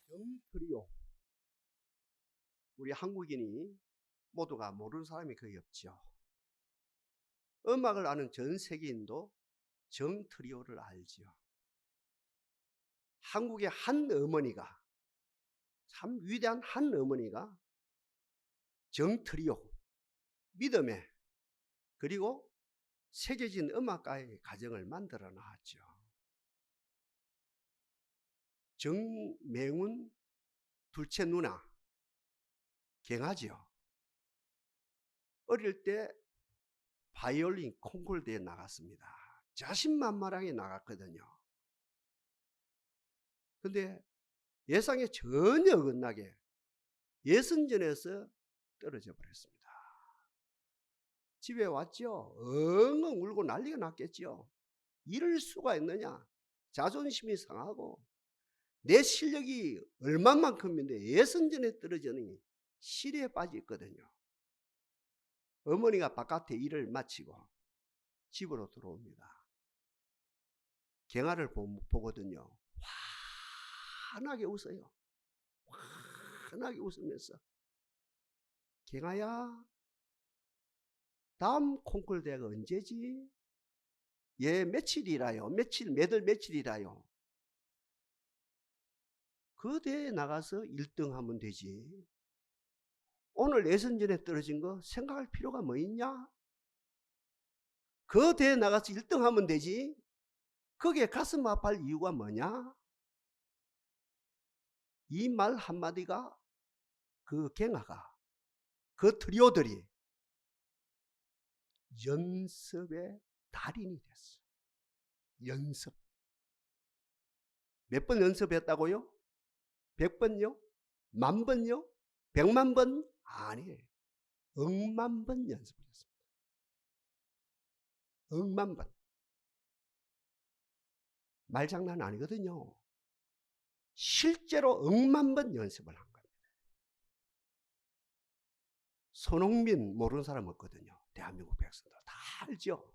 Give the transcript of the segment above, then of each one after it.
정트리오. 우리 한국인이 모두가 모르는 사람이 거의 없죠. 음악을 아는 전 세계인도 정트리오를 알지요. 한국의 한 어머니가, 참 위대한 한 어머니가 정트리오, 믿음의 그리고 새겨진 음악가의 가정을 만들어 놨죠. 정맹훈 둘째 누나, 갱하지요. 어릴 때 바이올린 콩쿠르대에 나갔습니다. 자신만만하게 나갔거든요. 근데 예상에 전혀 어긋나게 예선전에서 떨어져 버렸습니다. 집에 왔죠. 엉엉 울고 난리가 났겠죠. 이럴 수가 있느냐. 자존심이 상하고 내 실력이 얼마만큼인데 예선전에 떨어지니 실에 빠졌거든요. 어머니가 바깥에 일을 마치고 집으로 들어옵니다. 갱아를 보거든요. 환하게 웃어요. 환하게 웃으면서, 갱아야, 다음 콩쿠르 대회가 언제지? 예, 며칠이라요. 며칠이라요. 그 대회에 나가서 1등 하면 되지. 오늘 예선전에 떨어진 거 생각할 필요가 뭐 있냐? 그 대회에 나가서 1등 하면 되지. 거기에 가슴 아파할 이유가 뭐냐? 이 말 한마디가 그 갱아가, 그 트리오들이 연습의 달인이 됐어요. 연습. 몇 번 연습했다고요? 100번요? 10,000번요? 100만 번? 아니에요. 억만 번 연습을 했습니다. 억만 번. 말장난 아니거든요. 실제로 억만 번 연습을 한 겁니다. 손흥민 모르는 사람 없거든요. 대한민국 백성들 다 알죠.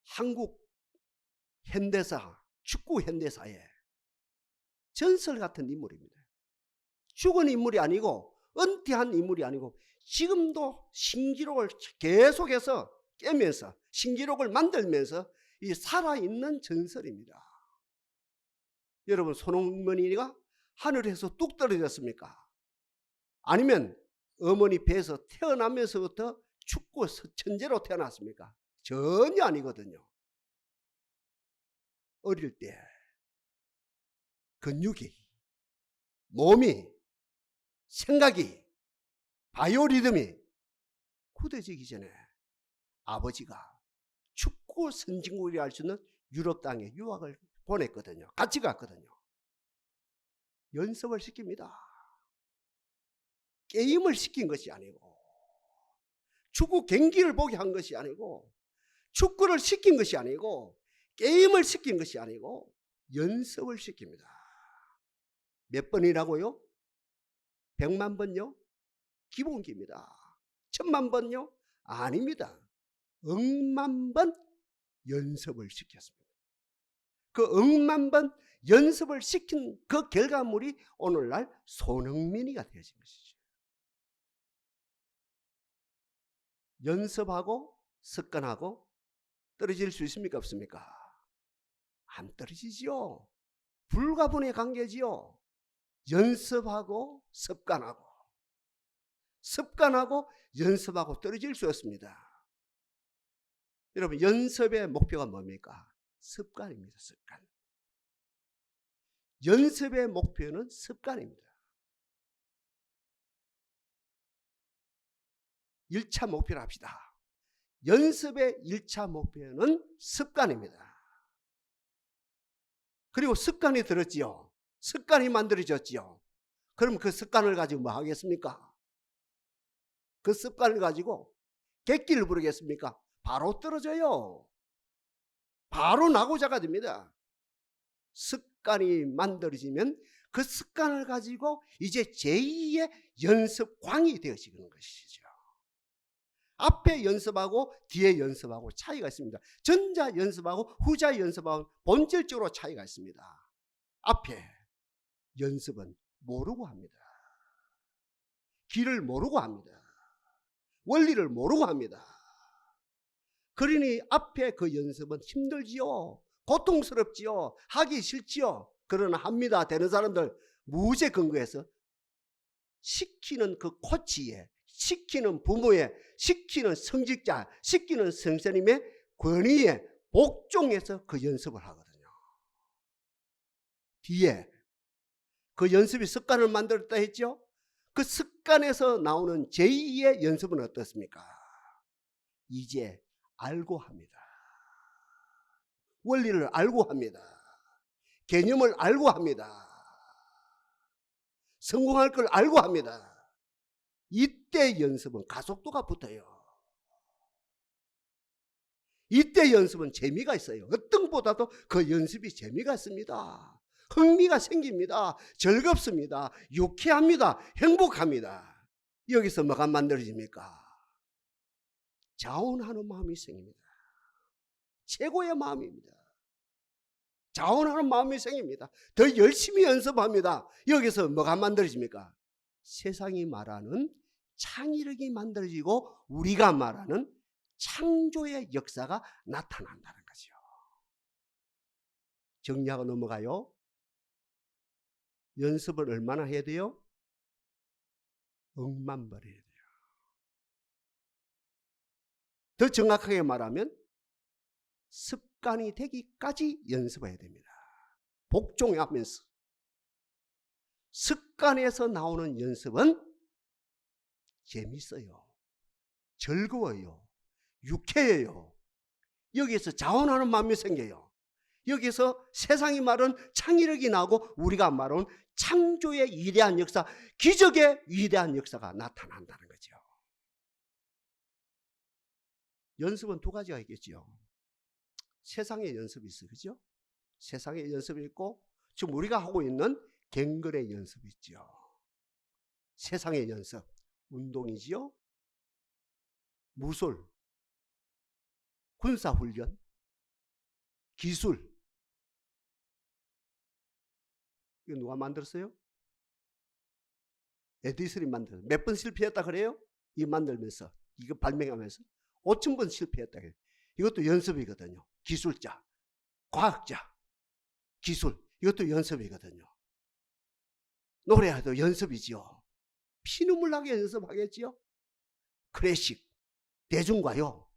한국 현대사, 축구 현대사에 전설 같은 인물입니다. 죽은 인물이 아니고 은퇴한 인물이 아니고 지금도 신기록을 계속해서 깨면서 신기록을 만들면서 이 살아있는 전설입니다. 여러분, 손흥민이가 하늘에서 뚝 떨어졌습니까? 아니면 어머니 배에서 태어나면서부터 축구 천재로 태어났습니까? 전혀 아니거든요. 어릴 때 근육이, 몸이, 생각이, 바이오리듬이 굳어지기 전에 아버지가 축구 선진국이라 할 수 있는 유럽 땅에 유학을 보냈거든요. 같이 갔거든요. 연습을 시킵니다. 게임을 시킨 것이 아니고, 축구 경기를 보게 한 것이 아니고, 축구를 시킨 것이 아니고, 게임을 시킨 것이 아니고 연습을 시킵니다. 몇 번이라고요? 100만 번요? 기본기입니다. 1000만 번요? 아닙니다. 억만 번 연습을 시켰습니다. 그 억만 번 연습을 시킨 그 결과물이 오늘날 손흥민이가 되어진 것이죠. 연습하고 습관하고 떨어질 수 있습니까? 없습니까? 안 떨어지지요. 불가분의 관계지요. 연습하고 습관하고, 습관하고 연습하고 떨어질 수 없습니다. 여러분, 연습의 목표가 뭡니까? 습관입니다. 습관. 연습의 목표는 습관입니다. 1차 목표를 합시다. 연습의 1차 목표는 습관입니다. 그리고 습관이 들었지요. 습관이 만들어졌지요. 그럼 그 습관을 가지고 뭐 하겠습니까? 그 습관을 가지고 객기를 부르겠습니까? 바로 떨어져요. 바로 낙오자가 됩니다. 습관이 만들어지면 그 습관을 가지고 이제 제2의 연습광이 되어지는 것이죠. 앞에 연습하고 뒤에 연습하고 차이가 있습니다. 전자 연습하고 후자 연습하고 본질적으로 차이가 있습니다. 앞에 연습은 모르고 합니다. 길을 모르고 합니다. 원리를 모르고 합니다. 그러니 앞에 그 연습은 힘들지요. 고통스럽지요. 하기 싫지요. 그러나 합니다. 되는 사람들 무엇에 근거해서? 시키는 그 코치에, 시키는 부모의, 시키는 성직자, 시키는 선생님의 권위에 복종해서 그 연습을 하거든요. 뒤에 그 연습이 습관을 만들었다 했죠. 그 습관에서 나오는 제2의 연습은 어떻습니까? 이제 알고 합니다. 원리를 알고 합니다. 개념을 알고 합니다. 성공할 걸 알고 합니다. 이때 연습은 가속도가 붙어요. 이때 연습은 재미가 있어요. 어떤 것보다도 그 연습이 재미가 있습니다. 흥미가 생깁니다. 즐겁습니다. 유쾌합니다. 행복합니다. 여기서 뭐가 만들어집니까? 자원하는 마음이 생깁니다. 최고의 마음입니다. 자원하는 마음이 생깁니다. 더 열심히 연습합니다. 여기서 뭐가 만들어집니까? 세상이 말하는 창의력이 만들어지고 우리가 말하는 창조의 역사가 나타난다는 거죠. 정리하고 넘어가요. 연습을 얼마나 해야 돼요? 억만 번 해야 돼요. 더 정확하게 말하면 습관이 되기까지 연습해야 됩니다. 복종하면서. 습관에서 나오는 연습은 재밌어요. 즐거워요. 유쾌해요. 여기에서 자원하는 마음이 생겨요. 여기서 세상이 말하는 창의력이 나오고 우리가 말하는 창조의 위대한 역사, 기적의 위대한 역사가 나타난다는 거죠. 연습은 두 가지가 있겠죠. 세상의 연습이 있어요. 그죠? 세상의 연습이 있고 지금 우리가 하고 있는 갱근의 연습이 있죠. 세상의 연습, 운동이지요. 무술, 군사훈련, 기술. 이거 누가 만들었어요? 에디슨이 만들었어요. 몇 번 실패했다 그래요? 이거 만들면서, 이거 발명하면서 5,000번 실패했다 그래요. 이것도 연습이거든요. 기술자, 과학자, 기술, 이것도 연습이거든요. 노래도 연습이지요. 피눈물 나게 연습하겠지요. 클래식, 대중가요,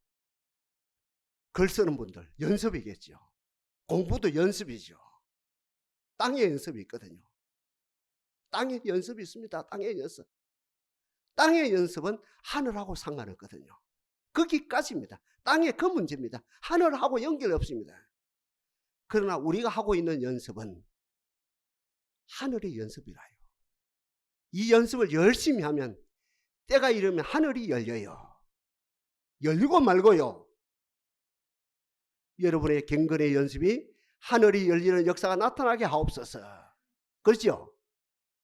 글 쓰는 분들 연습이겠죠. 공부도 연습이죠. 땅의 연습이 있거든요. 땅의 연습이 있습니다. 땅의 연습. 땅의 연습은 하늘하고 상관없거든요. 거기까지입니다. 땅의 그 문제입니다. 하늘하고 연결 없습니다. 그러나 우리가 하고 있는 연습은 하늘의 연습이라요. 이 연습을 열심히 하면 때가 이르면 하늘이 열려요. 열리고 말고요. 여러분의 갱근의 연습이 하늘이 열리는 역사가 나타나게 하옵소서. 그렇죠?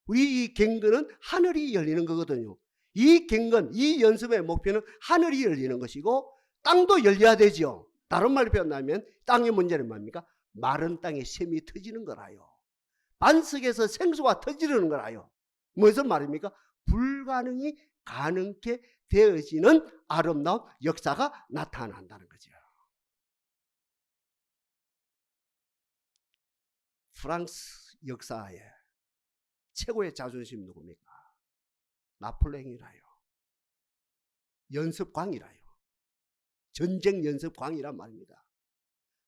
우리 이 갱근은 하늘이 열리는 거거든요. 이 갱근, 이 연습의 목표는 하늘이 열리는 것이고 땅도 열려야 되죠. 다른 말로 표현하면 땅의 문제는 뭡니까? 마른 땅에 샘이 터지는 거라요. 반석에서 생수가 터지는 거라요. 무슨 말입니까? 불가능이 가능케 되어지는 아름다운 역사가 나타난다는 거죠. 프랑스 역사의 최고의 자존심 누굽니까? 나폴레옹이라요. 연습광이라요. 전쟁 연습광이란 말입니다.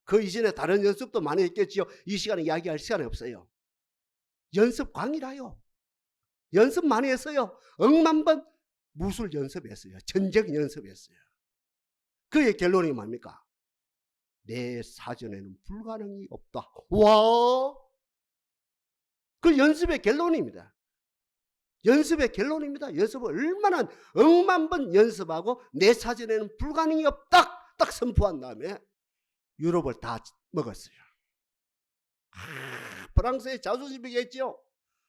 그 이전에 다른 연습도 많이 했겠지요. 이 시간에 이야기할 시간이 없어요. 연습광이라요. 연습 많이 했어요. 억만 번 무술 연습했어요. 전쟁 연습했어요. 그의 결론이 뭡니까? 내 사전에는 불가능이 없다. 와! 그 연습의 결론입니다. 연습의 결론입니다. 연습을 얼마나 억만 번 연습하고 내 사전에는 불가능이 없다 딱 선포한 다음에 유럽을 다 먹었어요. 프랑스의 자존심이겠죠.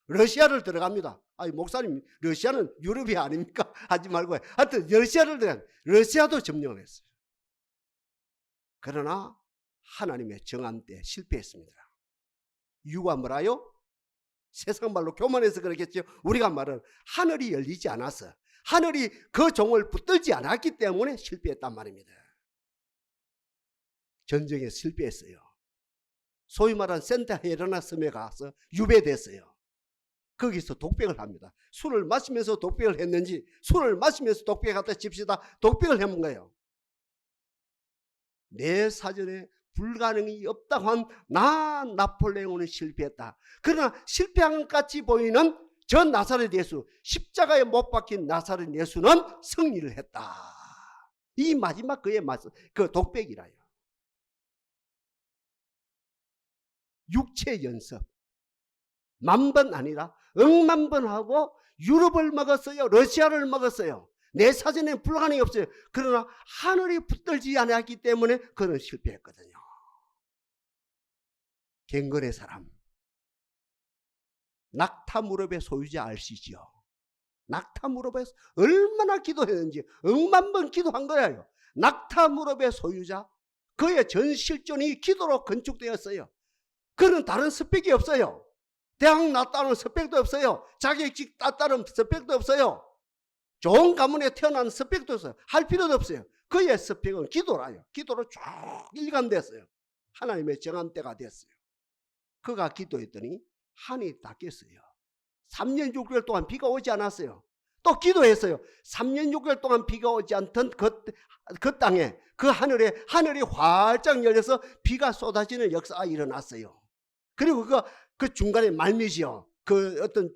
러시아를 들어갑니다. 아니 목사님 러시아는 유럽이 아닙니까? 하지 말고 하여튼 러시아를 들어간 러시아도 점령을 했어요. 그러나 하나님의 정함 때 실패했습니다. 이유가 뭐라요? 세상 말로 교만해서 그렇겠죠. 우리가 말은 하늘이 열리지 않았어. 하늘이 그 종을 붙들지 않았기 때문에 실패했단 말입니다. 전쟁에 실패했어요. 소위 말하는 센터 헤레나 섬에 가서 유배됐어요. 거기서 독백을 합니다. 술을 마시면서 독백을 했는지, 술을 마시면서 독백을 갖다 칩시다. 독백을 해본 거예요. 내 사전에 불가능이 없다고 한 나폴레옹은 실패했다. 그러나 실패한 것 같이 보이는 저 나사렛 예수, 십자가에 못 박힌 나사렛 예수는 승리를 했다. 이 마지막 그의 그 독백이라요. 육체 연습 10,000번 아니라 10,000번 하고 유럽을 먹었어요. 러시아를 먹었어요. 내 사전에 불가능이 없어요. 그러나 하늘이 붙들지 않았기 때문에 그는 실패했거든요. 갱건의 사람, 낙타 무릎의 소유자 아시지요? 낙타 무릎에서 얼마나 기도했는지 10,000번 기도한 거예요. 낙타 무릎의 소유자, 그의 전 실존이 기도로 건축되었어요. 그는 다른 스펙이 없어요. 대학 나따는 스펙도 없어요. 자격직 따따는 스펙도 없어요. 좋은 가문에 태어난 스펙도 없어요. 할 필요도 없어요. 그의 스펙은 기도라요. 기도로 쭉 일관됐어요. 하나님의 정한 때가 됐어요. 그가 기도했더니 하늘이 닫혔어요. 3년 6개월 동안 비가 오지 않았어요. 또 기도했어요. 3년 6개월 동안 비가 오지 않던 그 땅에, 그 하늘에 하늘이 활짝 열려서 비가 쏟아지는 역사가 일어났어요. 그리고 그 중간에 말미지요. 그 어떤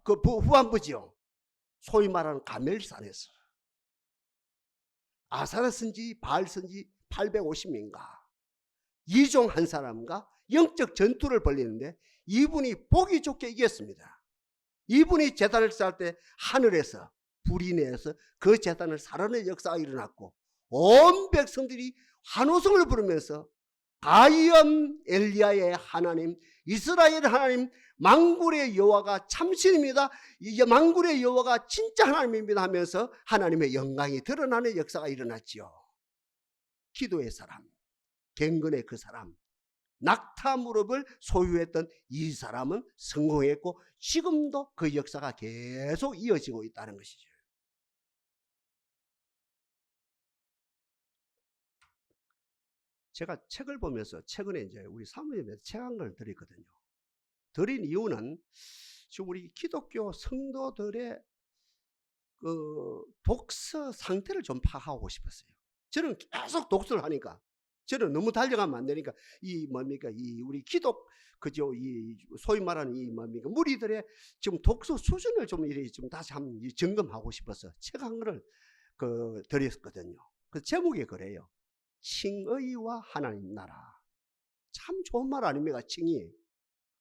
그 후반부지요. 소위 말하는 가멜산에서 아사라 선지, 바알 선지 850명인가 2종 한 사람과 영적 전투를 벌리는데 이분이 보기 좋게 이겼습니다. 이분이 제단을 쌓을 때 하늘에서 불이 내서 그 제단을 살아내는 역사가 일어났고 온 백성들이 환호성을 부르면서 가이엄 엘리야의 하나님, 이스라엘 하나님, 만군의 여호와가 참신입니다. 만군의 여호와가 진짜 하나님입니다 하면서 하나님의 영광이 드러나는 역사가 일어났지요. 기도의 사람, 갱건의 그 사람, 낙타 무릎을 소유했던 이 사람은 성공했고 지금도 그 역사가 계속 이어지고 있다는 것이죠. 제가 책을 보면서 최근에 이제 우리 사모님에서 책 한 걸 드렸거든요. 드린 이유는 지금 우리 기독교 성도들의 그 독서 상태를 좀 파악하고 싶었어요. 저는 계속 독서를 하니까 저는 너무 달려가면 안 되니까 이 뭡니까 이 우리 그죠 이 소위 말하는 이 뭡니까 무리들의 지금 독서 수준을 좀 이렇게 좀 다시 한번 점검하고 싶어서 책 한 거를 드렸거든요. 그 제목이 그래요. 칭의와 하나님 나라. 참 좋은 말 아닙니까? 칭의.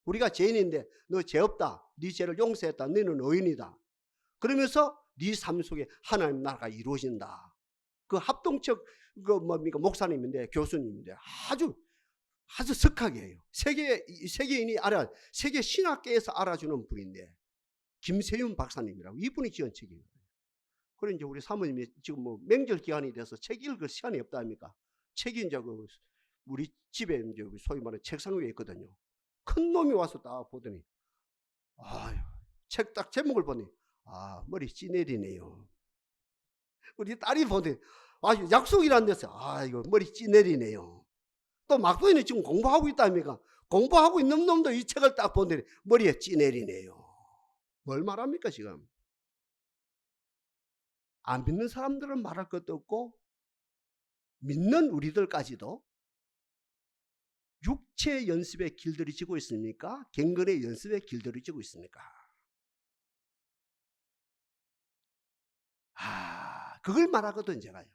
우리가 죄인인데 너 죄 없다. 네 죄를 용서했다. 너는 의인이다. 그러면서 네 삶 속에 하나님 나라가 이루어진다. 그 합동적 뭡니까 목사님인데 교수님인데 아주 석하게 해요. 세계인이 세계 신학계에서 알아주는 분인데 김세윤 박사님이라고 이분이 지은 책이에요. 그래 이제 우리 사모님이 지금 뭐 명절 기간이 돼서 책 읽을 시간이 없다 합니까? 책이 이제 우리 집에 이제 소위 말하는 책상 위에 있거든요. 큰 놈이 와서 딱 보더니 책 딱 제목을 보니 머리 찌내리네요. 우리 딸이 보더니 약속이란 데서 이거 머리 찌내리네요. 또 막도이는 지금 공부하고 있다 합니까? 공부하고 있는 놈도 이 책을 딱 보더니 머리에 찌내리네요. 뭘 말합니까 지금? 안 믿는 사람들은 말할 것도 없고 믿는 우리들까지도 육체 연습에 길들여지고 있습니까? 갱건의 연습에 길들여지고 있습니까? 그걸 말하거든 제가요.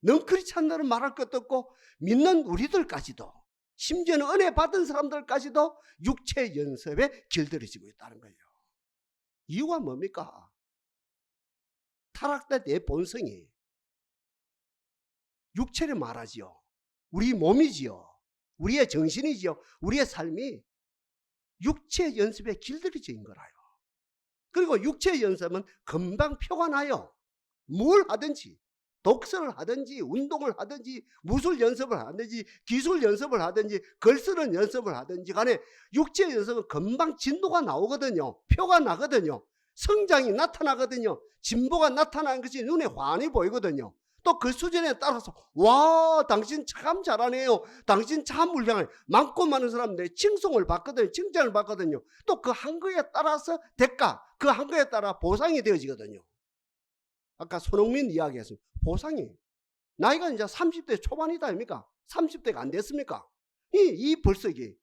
넌 그렇지 않나는 말할 것도 없고 믿는 우리들까지도 심지어는 은혜 받은 사람들까지도 육체 연습에 길들여지고 있다는 거예요. 이유가 뭡니까? 타락된 내 본성이 육체를 말하지요. 우리 몸이지요. 우리의 정신이지요. 우리의 삶이 육체 연습에 길들여진 거라요. 그리고 육체 연습은 금방 표가 나요. 뭘 하든지 독서를 하든지 운동을 하든지 무술 연습을 하든지 기술 연습을 하든지 글 쓰는 연습을 하든지 간에 육체 연습은 금방 진도가 나오거든요. 표가 나거든요. 성장이 나타나거든요. 진보가 나타나는 것이 눈에 환히 보이거든요. 또 그 수준에 따라서 와 당신 참 잘하네요. 당신 참 훌륭하네. 많고 많은 사람들이 칭송을 받거든요. 칭찬을 받거든요. 또 그 한 거에 따라서 대가, 그 한 거에 따라 보상이 되어지거든요. 아까 손흥민 이야기했습니다. 보상이. 나이가 이제 30대 초반이다 아닙니까? 30대가 안 됐습니까? 이 벌써 이게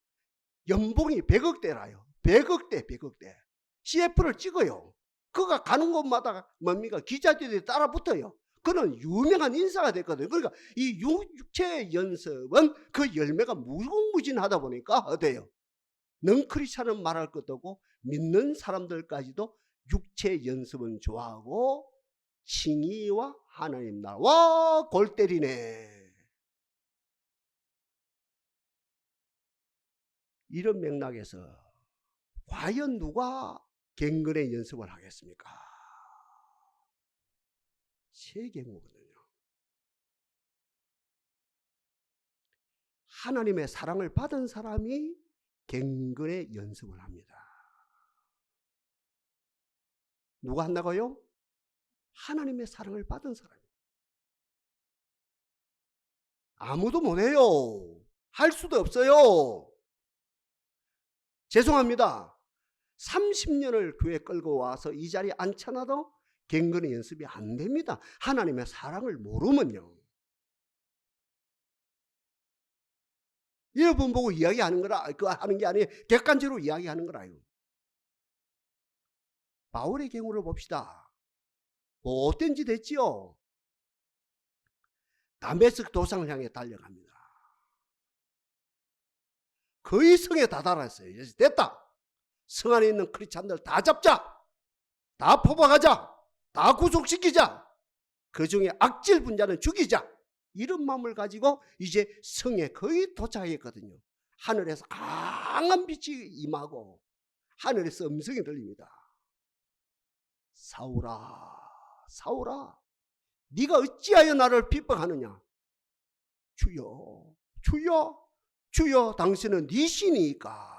연봉이 100억대라요. 100억대. CF를 찍어요. 그가 가는 곳마다 뭡니까? 기자들이 따라 붙어요. 그는 유명한 인사가 됐거든요. 그러니까 이 육체 연습은 그 열매가 무궁무진하다 보니까 어때요? 능크리스찬은 말할 것도 없고 믿는 사람들까지도 육체 연습은 좋아하고 칭의와 하나님 나라. 와, 골 때리네. 이런 맥락에서 과연 누가 갱근의 연습을 하겠습니까? 세 경우거든요. 하나님의 사랑을 받은 사람이 갱근의 연습을 합니다. 누가 한다고요? 하나님의 사랑을 받은 사람. 아무도 못해요. 할 수도 없어요. 죄송합니다. 30년을 교회 끌고 와서 이 자리에 앉혀놔도 갱근의 연습이 안 됩니다. 하나님의 사랑을 모르면요. 여러분 보고 이야기하는 거라, 그거 하는 게 아니에요. 객관적으로 이야기하는 거라요. 바울의 경우를 봅시다. 뭐 어떤 짓 했지요? 다메섹 도상을 향해 달려갑니다. 거의 성에 다다랐어요. 이제 됐다. 성 안에 있는 크리스찬들 다 잡자. 다 포박하자. 다 구속시키자. 그 중에 악질 분자는 죽이자. 이런 마음을 가지고 이제 성에 거의 도착했거든요. 하늘에서 강한 빛이 임하고 하늘에서 음성이 들립니다. 사울아, 사울아, 네가 어찌하여 나를 핍박하느냐? 주여, 주여, 주여, 당신은 네 신이니까.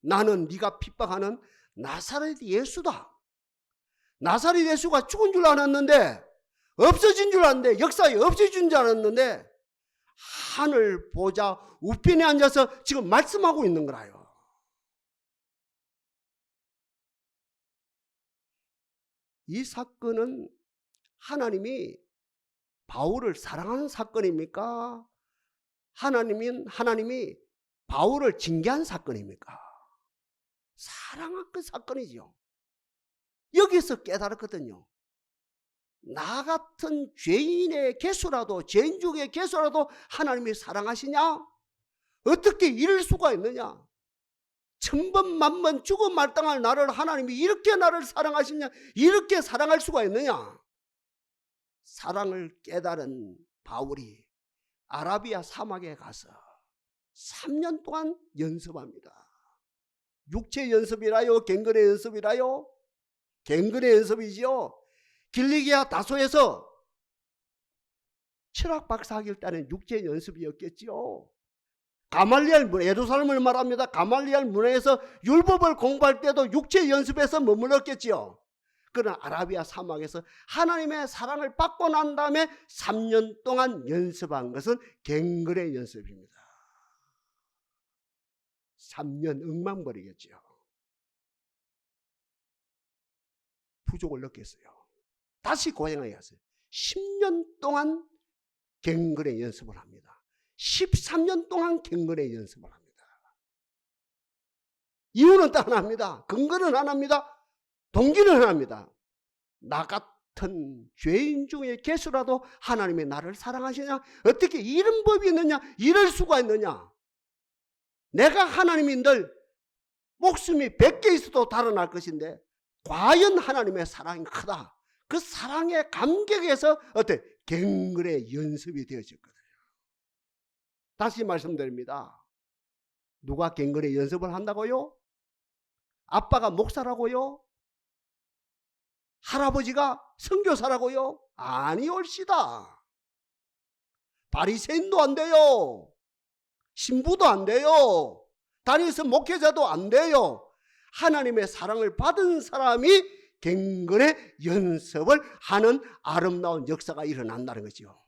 나는 네가 핍박하는 나사렛 예수다. 나사렛 예수가 죽은 줄 알았는데, 없어진 줄 알았는데, 역사에 없어진 줄 알았는데 하늘 보좌 우편에 앉아서 지금 말씀하고 있는 거라요. 이 사건은 하나님이 바울을 사랑하는 사건입니까? 하나님이 바울을 징계한 사건입니까? 사랑한 그 사건이죠. 여기서 깨달았거든요. 나 같은 죄인의 개수라도, 죄인 중의 개수라도 하나님이 사랑하시냐? 어떻게 이럴 수가 있느냐? 천번 만번 죽어 말당할 나를 하나님이 이렇게 나를 사랑하시냐? 이렇게 사랑할 수가 있느냐? 사랑을 깨달은 바울이 아라비아 사막에 가서 3년 동안 연습합니다. 육체 연습이라요? 갱근의 연습이라요? 갱근의 연습이지요. 길리기아 다소에서 철학 박사 하길 따는 육체 연습이었겠지요. 가말리엘 예루살렘을 말합니다. 가말리엘 문화에서 율법을 공부할 때도 육체 연습에서 머물렀겠지요. 그러나 아라비아 사막에서 하나님의 사랑을 받고 난 다음에 3년 동안 연습한 것은 갱근의 연습입니다. 3년 엉망버리겠지요. 부족을 느꼈어요. 다시 고행하게 하세요. 10년 동안 갱근의 연습을 합니다. 13년 동안 갱근의 연습을 합니다. 이유는 또 하나입니다. 근거는 하나입니다. 동기는 하나입니다. 나 같은 죄인 중에 개수라도 하나님이 나를 사랑하시냐? 어떻게 이런 법이 있느냐? 이럴 수가 있느냐? 내가 하나님이 늘 목숨이 100개 있어도 달아날 것인데 과연 하나님의 사랑이 크다. 그 사랑의 감격에서 어때? 갱근의 연습이 되어졌거든요. 다시 말씀드립니다. 누가 갱근의 연습을 한다고요? 아빠가 목사라고요? 할아버지가 선교사라고요? 아니 옳시다. 바리새인도 안 돼요. 신부도 안 돼요. 다니엘서 목회자도 안 돼요. 하나님의 사랑을 받은 사람이 갱근의 연습을 하는 아름다운 역사가 일어난다는 거죠.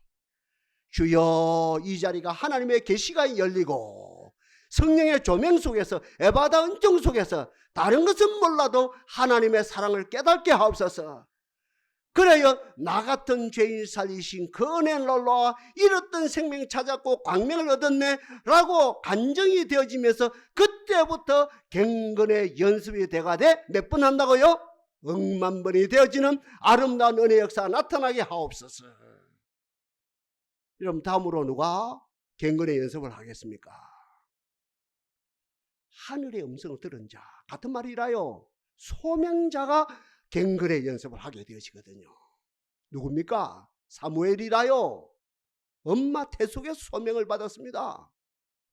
주여, 이 자리가 하나님의 계시가 열리고 성령의 조명 속에서, 에바다 은총 속에서 다른 것은 몰라도 하나님의 사랑을 깨닫게 하옵소서. 그래야 나 같은 죄인 살리신 그 은혜 놀라와 잃었던 생명 찾았고 광명을 얻었네 라고 간증이 되어지면서 그때부터 갱근의 연습이 돼가 돼 몇 번 한다고요? 억만 번이 되어지는 아름다운 은혜 역사가 나타나게 하옵소서. 그럼 다음으로 누가 갱근의 연습을 하겠습니까? 하늘의 음성을 들은 자, 같은 말이라요. 소명자가 갱근의 연습을 하게 되어지거든요. 누굽니까? 사무엘이라요. 엄마 태속에 소명을 받았습니다.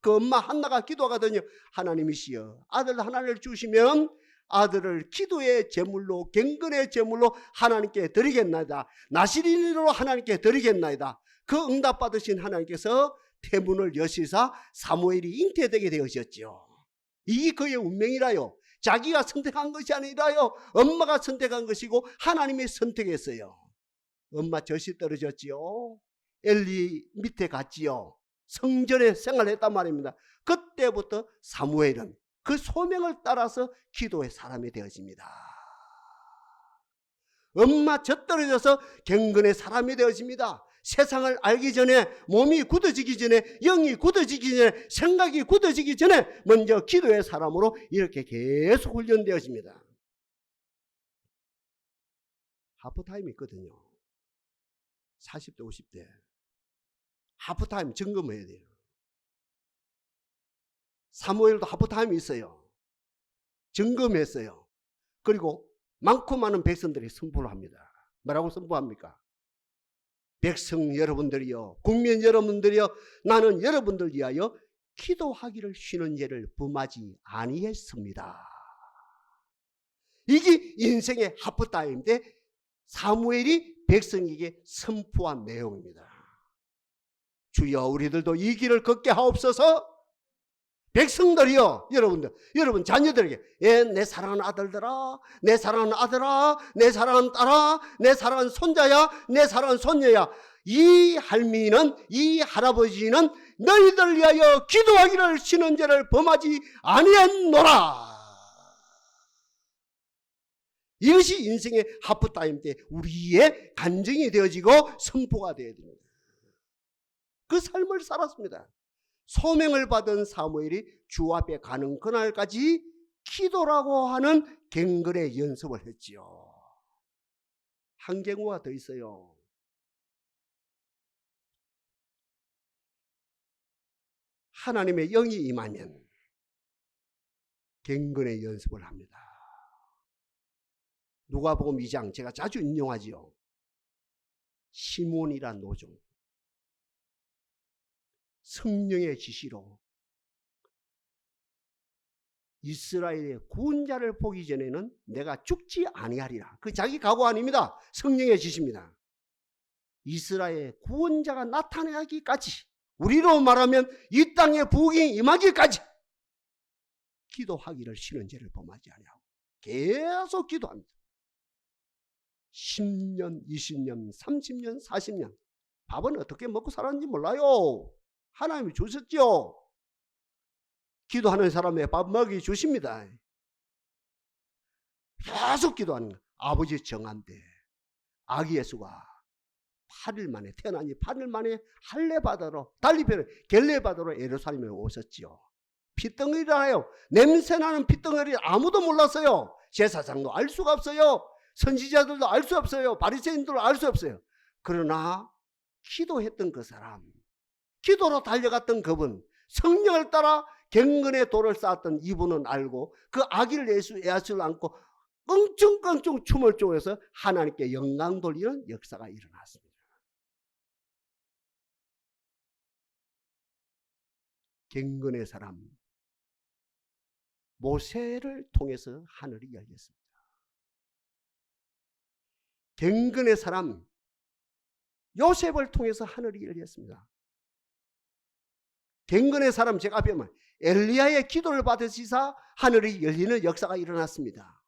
그 엄마 한나가 기도하거든요. 하나님이시여, 아들 하나를 주시면 아들을 기도의 제물로, 갱근의 제물로 하나님께 드리겠나이다. 나시린으로 하나님께 드리겠나이다. 그 응답 받으신 하나님께서 태문을 여시사 사무엘이 잉태되게 되어졌죠. 이게 그의 운명이라요. 자기가 선택한 것이 아니라요. 엄마가 선택한 것이고 하나님이 선택했어요. 엄마 젖이 떨어졌지요. 엘리 밑에 갔지요. 성전에 생활했단 말입니다. 그때부터 사무엘은 그 소명을 따라서 기도의 사람이 되어집니다. 엄마 젖 떨어져서 경건의 사람이 되어집니다. 세상을 알기 전에, 몸이 굳어지기 전에, 영이 굳어지기 전에, 생각이 굳어지기 전에 먼저 기도의 사람으로 이렇게 계속 훈련되어집니다. 하프타임이 있거든요. 40대 50대 하프타임 점검해야 돼요. 사무엘도 하프타임이 있어요. 점검했어요. 그리고 많고 많은 백성들이 선포를 합니다. 뭐라고 선포합니까? 백성 여러분들이여, 국민 여러분들이여, 나는 여러분들 위하여 기도하기를 쉬는 죄를 범하지 아니했습니다. 이게 인생의 하프타임인데 사무엘이 백성에게 선포한 내용입니다. 주여, 우리들도 이 길을 걷게 하옵소서. 백성들이여, 여러분 자녀들에게, 내 사랑하는 아들들아, 내 사랑하는 아들아, 내 사랑하는 딸아, 내 사랑하는 손자야, 내 사랑하는 손녀야, 이 할미는, 이 할아버지는 너희들 위하여 기도하기를 쉬는 죄를 범하지 아니했노라. 이것이 인생의 하프타임 때 우리의 간증이 되어지고 선포가 되어야 됩니다. 그 삶을 살았습니다. 소명을 받은 사무엘이 주 앞에 가는 그날까지 기도라고 하는 갱근의 연습을 했지요. 한 경우가 더 있어요. 하나님의 영이 임하면 갱근의 연습을 합니다. 누가복음 2장 제가 자주 인용하지요. 시몬이란 노종, 성령의 지시로 이스라엘의 구원자를 보기 전에는 내가 죽지 아니하리라. 그 자기 각오 아닙니다. 성령의 지시입니다. 이스라엘의 구원자가 나타나기까지, 우리로 말하면 이 땅의 부흥이 임하기까지 기도하기를 쉬는 죄를 범하지 아니하고 계속 기도합니다. 10년, 20년, 30년, 40년 밥은 어떻게 먹고 살았는지 몰라요. 하나님이 주셨죠. 기도하는 사람의 밥 먹이 주십니다. 계속 기도하는 거예요. 아버지 정한대 아기 예수가 8일 만에 태어나니 8일 만에 할례바다로 달리배로 겔레바다로 예루살렘에 오셨지요. 핏덩어리라요. 냄새나는 핏덩어리 아무도 몰랐어요. 제사장도 알 수가 없어요. 선지자들도 알 수 없어요. 바리새인들도 알 수 없어요. 그러나 기도했던 그 사람, 기도로 달려갔던 그분, 성령을 따라 경건의 돌을 쌓았던 이분은 알고 그 아기를 예수를 안고 끙충끙충 춤을 추면서 하나님께 영광 돌리는 역사가 일어났습니다. 경건의 사람 모세를 통해서 하늘이 열렸습니다. 경건의 사람 요셉을 통해서 하늘이 열렸습니다. 경건의 사람, 제가 앞에 말 엘리야의 기도를 받으시사 하늘이 열리는 역사가 일어났습니다.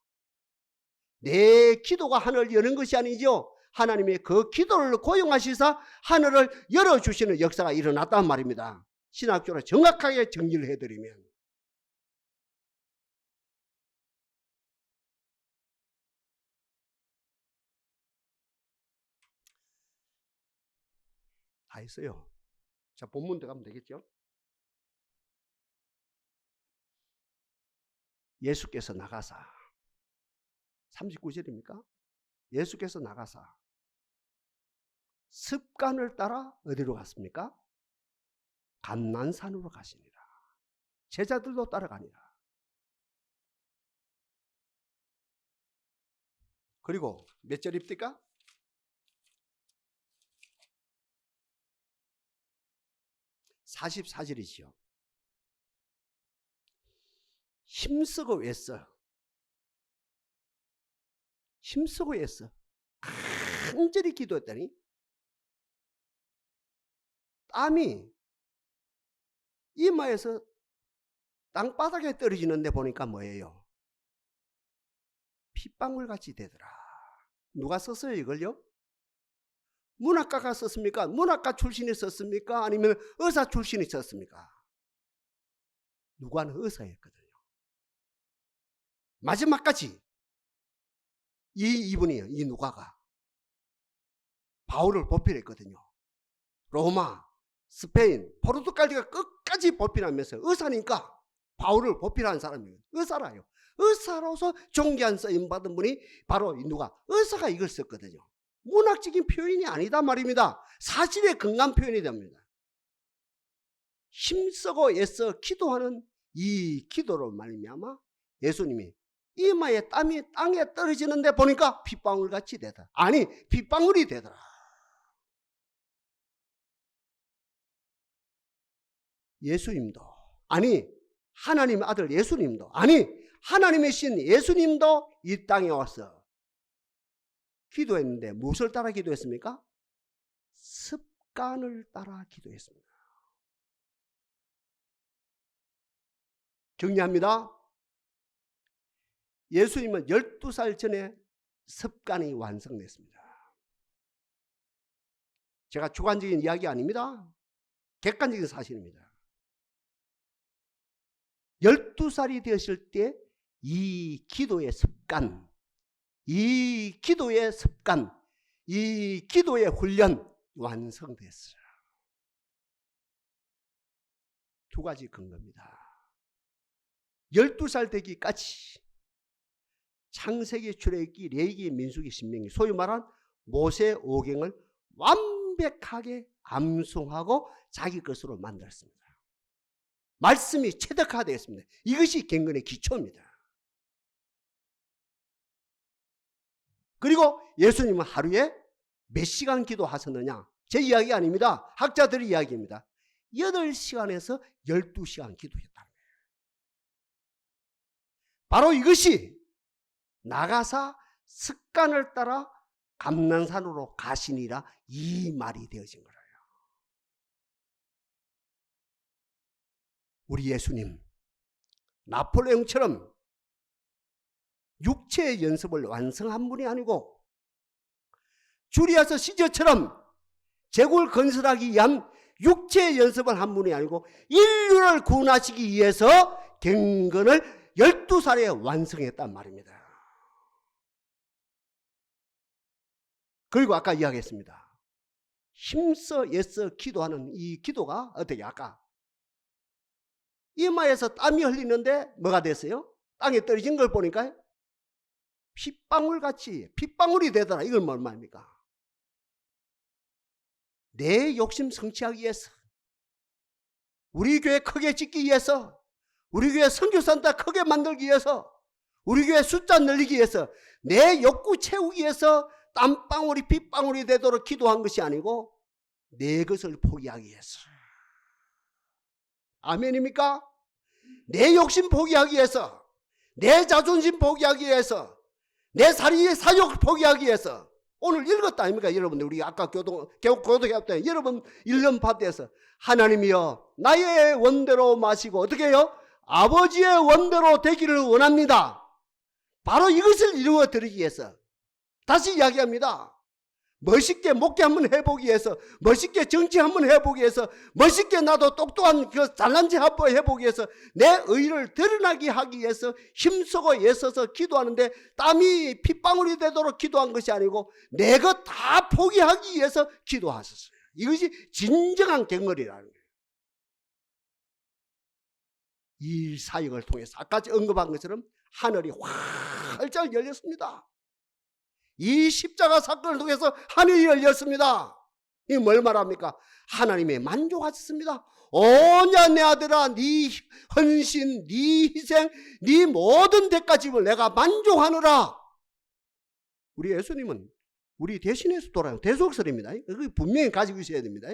내 기도가 하늘을 여는 것이 아니죠. 하나님의 그 기도를 고용하시사 하늘을 열어주시는 역사가 일어났단 말입니다. 신학적으로 정확하게 정리를 해드리면. 다 했어요. 자, 본문 들어가면 되겠죠. 예수께서 나가사, 39절입니까? 예수께서 나가사 습관을 따라 어디로 갔습니까? 감난산으로 가시니라. 제자들도 따라가니라. 그리고 몇 절입니까? 44절이지요. 힘쓰고 애써. 힘쓰고 애써. 간절히 기도했더니 땀이 이마에서 땅바닥에 떨어지는데 보니까 뭐예요? 핏방울같이 되더라. 누가 썼어요 이걸요? 문학가가 썼습니까? 문학가 출신이 썼습니까? 아니면 의사 출신이 썼습니까? 누구는 의사였거든요. 마지막까지 이분이에요. 이 누가가 바울을 보필했거든요. 로마, 스페인, 포르투갈리가 끝까지 보필하면서 의사니까 바울을 보필한 사람이에요. 의사라요. 의사로서 존귀한 쓰임 받은 분이 바로 이 누가 의사가 이걸 썼거든요. 문학적인 표현이 아니다 말입니다. 사실의 건강 표현이 됩니다. 힘쓰고 애써 기도하는 이 기도로 말미암아 예수님이 이마에 땀이 땅에 떨어지는데 보니까 핏방울같이 되더라. 아니 핏방울이 되더라. 예수님도 아니 하나님의 아들 예수님도 아니 하나님의 신 예수님도 이 땅에 와서 기도했는데 무엇을 따라 기도했습니까? 습관을 따라 기도했습니다. 정리합니다. 예수님은 12살 전에 습관이 완성됐습니다. 제가 주관적인 이야기 아닙니다. 객관적인 사실입니다. 12살이 되었을 때 이 기도의 습관, 이 기도의 습관, 이 기도의 훈련 완성됐어요. 두 가지 근거입니다. 12살 되기까지 창세기, 출애굽기, 레위기, 민수기, 신명기 소위 말한 모세 오경을 완벽하게 암송하고 자기 것으로 만들었습니다. 말씀이 체득화되었습니다. 이것이 경건의 기초입니다. 그리고 예수님은 하루에 몇 시간 기도하셨느냐? 제 이야기 아닙니다. 학자들의 이야기입니다. 8시간에서 12시간 기도했다는 거예요. 바로 이것이 나가사 습관을 따라 감난산으로 가시니라 이 말이 되어진 거예요. 우리 예수님 나폴레옹처럼 육체의 연습을 완성한 분이 아니고 주리아스 시저처럼 제국을 건설하기 위한 육체의 연습을 한 분이 아니고 인류를 구원하시기 위해서 경건을 12살에 완성했단 말입니다. 그리고 아까 이야기했습니다. 힘써 애써 기도하는 이 기도가 어떻게 아까 이마에서 땀이 흘리는데 뭐가 됐어요? 땅에 떨어진 걸 보니까 핏방울같이 핏방울이 되더라. 이건 뭘 말입니까? 내 욕심 성취하기 위해서 우리 교회 크게 짓기 위해서 우리 교회 선교센터 크게 만들기 위해서 우리 교회 숫자 늘리기 위해서 내 욕구 채우기 위해서 땀방울이 핏방울이 되도록 기도한 것이 아니고 내 것을 포기하기 위해서. 아멘입니까? 내 욕심 포기하기 위해서 내 자존심 포기하기 위해서 내 사리의 사욕 포기하기 위해서 오늘 읽었다 아닙니까? 여러분들, 우리 아까 교도개혁 때 여러분 1년 파트에서 하나님이여 나의 원대로 마시고 어떻게 해요? 아버지의 원대로 되기를 원합니다. 바로 이것을 이루어 드리기 위해서 다시 이야기합니다. 멋있게 목회 한번 해보기 위해서, 멋있게 정치 한번 해보기 위해서, 멋있게 나도 똑똑한 그 잘난 체 한번 해보기 위해서, 내 의를 드러나게 하기 위해서 힘쓰고 애써서 기도하는데 땀이 핏방울이 되도록 기도한 것이 아니고 내 것 다 포기하기 위해서 기도하셨어요. 이것이 진정한 갱얼이라는 거예요. 이 사역을 통해서 아까 언급한 것처럼 하늘이 활짝 열렸습니다. 이 십자가 사건을 통해서 하늘이 열렸습니다. 이게 뭘 말합니까? 하나님의 만족하셨습니다. 오냐 내 아들아, 네 헌신, 네 희생, 네 모든 대가집을 내가 만족하노라. 우리 예수님은 우리 대신해서 돌아요. 대속설입니다. 그거 분명히 가지고 있어야 됩니다.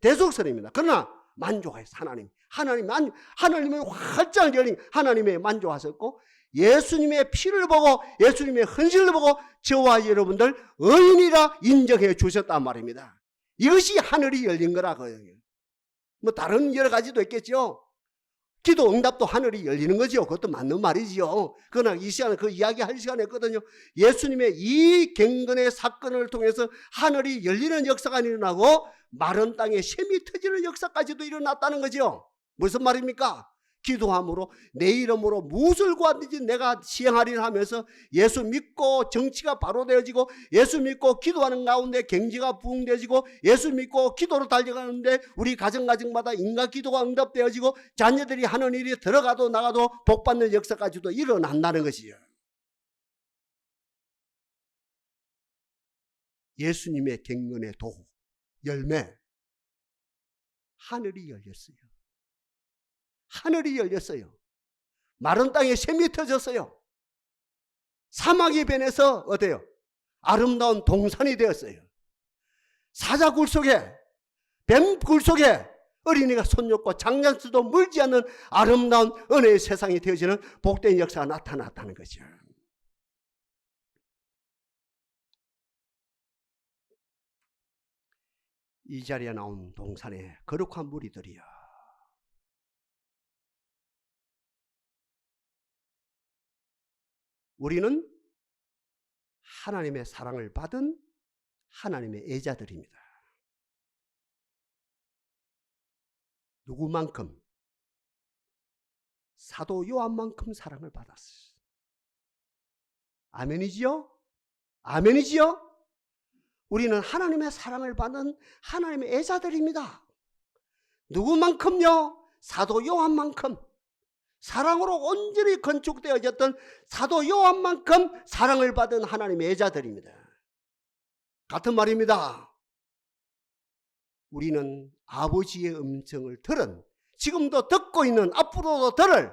대속설입니다. 그러나 만족하셨어요. 하나님의 활짝 열린 하나님의 만족하셨고, 예수님의 피를 보고 예수님의 헌신을 보고 저와 여러분들 의인이라 인정해 주셨단 말입니다. 이것이 하늘이 열린 거라고요. 뭐 다른 여러 가지도 있겠죠. 기도 응답도 하늘이 열리는 거죠. 그것도 맞는 말이지요. 그러나 이 시간에 그 이야기 할 시간이 있거든요. 예수님의 이 갱건의 사건을 통해서 하늘이 열리는 역사가 일어나고 마른 땅에 샘이 터지는 역사까지도 일어났다는 거죠. 무슨 말입니까? 기도함으로 내 이름으로 무엇을 구하든지 내가 시행하리라 하면서 예수 믿고 정치가 바로 되어지고, 예수 믿고 기도하는 가운데 경제가 부흥되어지고, 예수 믿고 기도로 달려가는데 우리 가정마다 인간 기도가 응답되어지고, 자녀들이 하는 일이 들어가도 나가도 복받는 역사까지도 일어난다는 것이에요. 예수님의 갱건의 도 열매, 하늘이 열렸어요. 하늘이 열렸어요. 마른 땅에 샘이 터졌어요. 사막이 변해서 어때요? 아름다운 동산이 되었어요. 사자굴 속에, 뱀굴 속에 어린이가 손 놓고 장난수도 물지 않는 아름다운 은혜의 세상이 되어지는 복된 역사가 나타났다는 거죠. 이 자리에 나온 동산에 거룩한 무리들이여, 우리는 하나님의 사랑을 받은 하나님의 애자들입니다. 누구만큼? 사도 요한만큼 사랑을 받았어요. 아멘이지요? 아멘이지요? 우리는 하나님의 사랑을 받는 하나님의 애자들입니다. 누구만큼요? 사도 요한만큼. 사랑으로 온전히 건축되어졌던 사도 요한만큼 사랑을 받은 하나님의 애자들입니다. 같은 말입니다. 우리는 아버지의 음성을 들은, 지금도 듣고 있는, 앞으로도 들을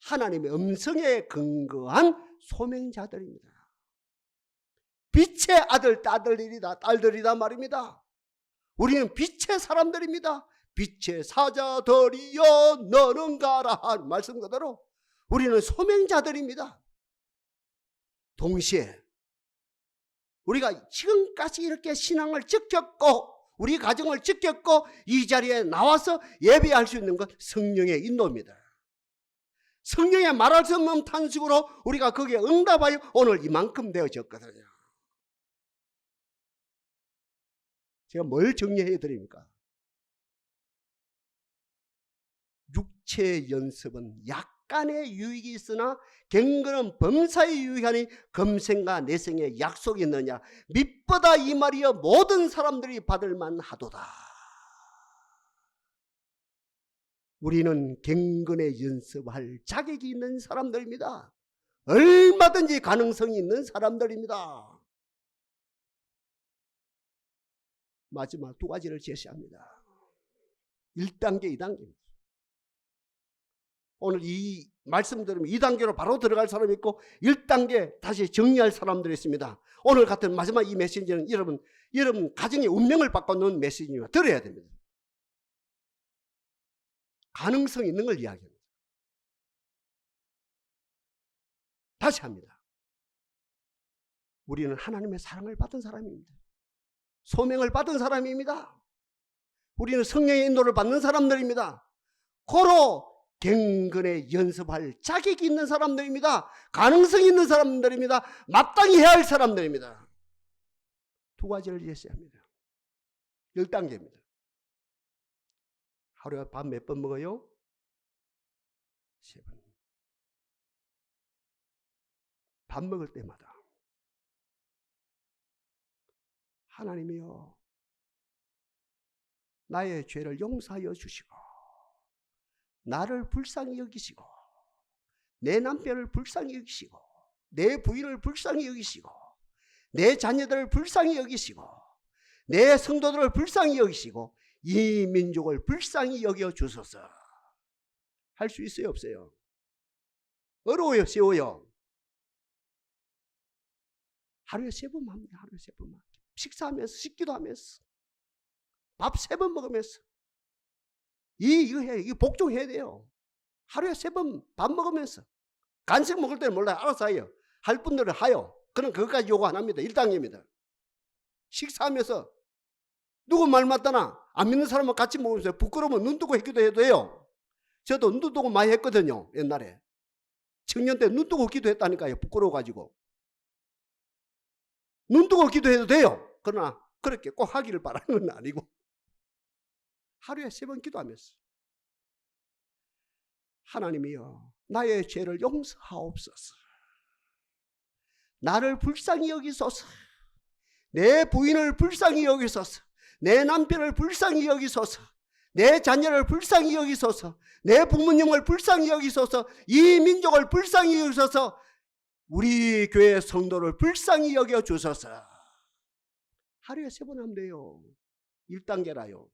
하나님의 음성에 근거한 소명자들입니다. 빛의 아들, 딸들이다 말입니다. 우리는 빛의 사람들입니다. 빛의 사자들이여 너는 가라 한 말씀 그대로 우리는 소명자들입니다. 동시에 우리가 지금까지 이렇게 신앙을 지켰고 우리 가정을 지켰고 이 자리에 나와서 예배할 수 있는 것 성령의 인도입니다. 성령의 말할 수 없는 탄식으로 우리가 거기에 응답하여 오늘 이만큼 되어졌거든요. 제가 뭘 정리해 드립니까? 육체의 연습은 약간의 유익이 있으나 갱건은 범사의 유익하니 금생과 내생에 약속이 있느냐 밑보다 이 말이여 모든 사람들이 받을 만하도다. 우리는 갱건의 연습할 자격이 있는 사람들입니다. 얼마든지 가능성이 있는 사람들입니다. 마지막 두 가지를 제시합니다. 1단계, 2단계입니다. 오늘 이 말씀 들으면 2단계로 바로 들어갈 사람이 있고 1단계 다시 정리할 사람들이 있습니다. 오늘 같은 마지막 이 메시지는 여러분 가정의 운명을 바꿔놓은 메시지입니다. 들어야 됩니다. 가능성 있는 걸 이야기합니다. 다시 합니다. 우리는 하나님의 사랑을 받은 사람입니다. 소명을 받은 사람입니다. 우리는 성령의 인도를 받는 사람들입니다. 고로 경건에 연습할 자격이 있는 사람들입니다. 가능성이 있는 사람들입니다. 마땅히 해야 할 사람들입니다. 두 가지를 이해해야 합니다. 10단계입니다. 하루에 밥 몇 번 먹어요? 3번. 밥 먹을 때마다 하나님이여 나의 죄를 용서하여 주시고 나를 불쌍히 여기시고 내 남편을 불쌍히 여기시고 내 부인을 불쌍히 여기시고 내 자녀들을 불쌍히 여기시고 내 성도들을 불쌍히 여기시고 이 민족을 불쌍히 여겨 주소서. 할 수 있어요, 없어요? 어려워요, 쉬워요? 하루에 3번 합니다. 하루에 3번만. 식사하면서, 식기도 하면서, 밥 3번 먹으면서. 이거 해, 이거 복종해야 돼요. 하루에 3번 밥 먹으면서. 간식 먹을 때는 몰라요. 알아서 해요. 할 분들은 하요. 그럼 그것까지 요구 안 합니다. 1단계입니다. 식사하면서 누구 말 맞다나 안 믿는 사람과 같이 먹으면서 부끄러우면 눈 뜨고 했기도 해도 해요. 저도 눈 뜨고 많이 했거든요. 옛날에. 청년 때 눈 뜨고 기도했다니까요. 부끄러워가지고. 눈 뜨고 기도해도 돼요. 그러나 그렇게 꼭 하기를 바라는 건 아니고 하루에 3번 기도하면서 하나님이여 나의 죄를 용서하옵소서. 나를 불쌍히 여기소서. 내 부인을 불쌍히 여기소서. 내 남편을 불쌍히 여기소서. 내 자녀를 불쌍히 여기소서. 내 부모님을 불쌍히 여기소서. 이 민족을 불쌍히 여기소서. 우리 교회 성도를 불쌍히 여겨 주소서. 하루에 3번 하면 돼요. 1단계라요.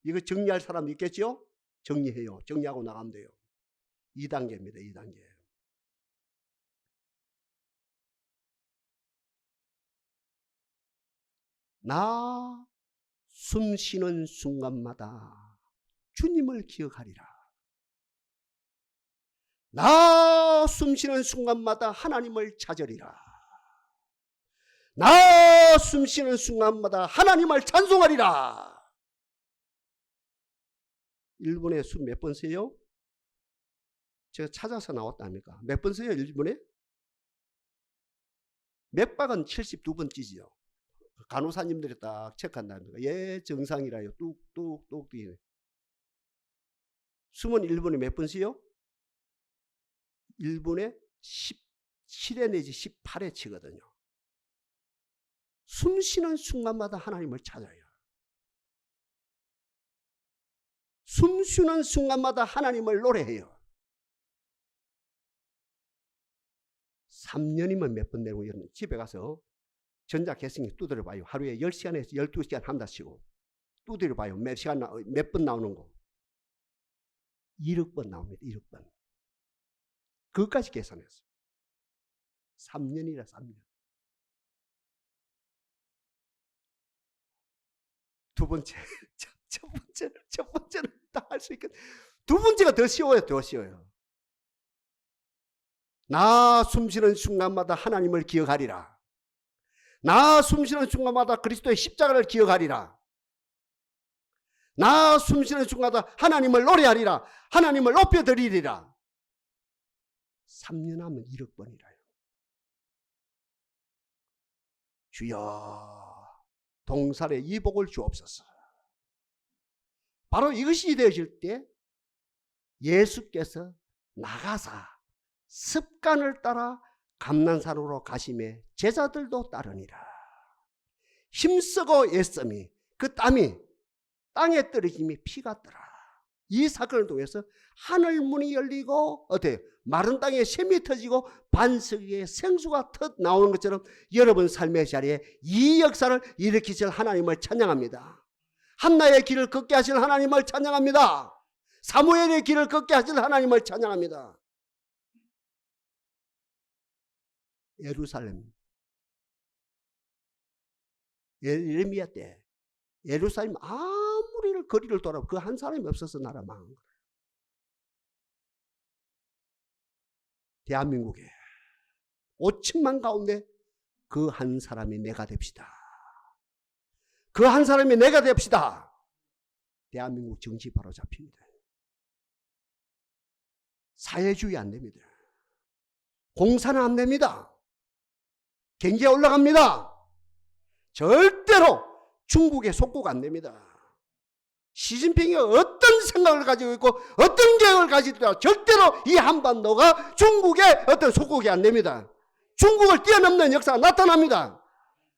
이거 정리할 사람 있겠죠? 정리해요. 정리하고 나가면 돼요. 2단계입니다. 2단계. 나 숨 쉬는 순간마다 주님을 기억하리라. 나 숨 쉬는 순간마다 하나님을 찾으리라. 나 숨 쉬는 순간마다 하나님을 찬송하리라. 1분에 숨 몇 번 쉬어요? 제가 찾아서 나왔답니까? 몇 번 쉬어요? 1분에? 몇 박은 72번 찌지요. 간호사님들이 딱 체크한답니다. 예, 정상이라요. 뚝뚝뚝 뛰네. 숨은 1분에 몇 번 쉬어요? 1분에 17회 내지 18회 치거든요. 숨 쉬는 순간마다 하나님을 찾아요. 숨 쉬는 순간마다 하나님을 노래해요. 3년이면 몇 번 되고 집에 가서 전자계승기 두드려봐요. 하루에 10시간에서 12시간 한다 치고 두드려봐요. 몇 번 나오는 거. 1억 번 나옵니다. 1억 번. 그것까지 계산했어요. 3년이라 3년. 두 번째, 첫 번째는 다 할 수 있겠. 두 번째가 더 쉬워요. 더 쉬워요. 나 숨쉬는 순간마다 하나님을 기억하리라. 나 숨쉬는 순간마다 그리스도의 십자가를 기억하리라. 나 숨쉬는 순간마다 하나님을 노래하리라. 하나님을 높여드리리라. 3년 하면 1억 번이라요. 주여 동살의 이 복을 주옵소서. 바로 이것이 되어질 때 예수께서 나가사 습관을 따라 감난산으로 가심에 제자들도 따르니라. 힘쓰고 애씀이 그 땀이 땅에 떨어짐이 피가 떠라. 이 사건을 통해서 하늘문이 열리고 어때요? 마른 땅에 샘이 터지고 반석에 생수가 나오는 것처럼 여러분 삶의 자리에 이 역사를 일으키실 하나님을 찬양합니다. 한나의 길을 걷게 하실 하나님을 찬양합니다. 사무엘의 길을 걷게 하실 하나님을 찬양합니다. 예루살렘 예레미야 때 예루살렘 아무리 거리를 돌아보고 그 한 사람이 없어서 나라 망한 거예요. 대한민국에 5천만 가운데 그 한 사람이 내가 됩시다. 그 한 사람이 내가 됩시다. 대한민국 정치 바로 잡힙니다. 사회주의 안 됩니다. 공사는 안 됩니다. 경제 올라갑니다. 절대로 중국의 속국 안 됩니다. 시진핑이 어떤 생각을 가지고 있고 어떤 계획을 가지고 있다 절대로 이 한반도가 중국의 어떤 속국이 안 됩니다. 중국을 뛰어넘는 역사가 나타납니다.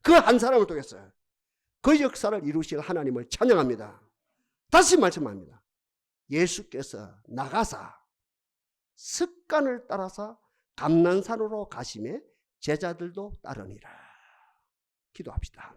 그 한 사람을 통해서 그 역사를 이루실 하나님을 찬양합니다. 다시 말씀합니다. 예수께서 나가사 습관을 따라서 감난산으로 가심에 제자들도 따르니라. 기도합시다.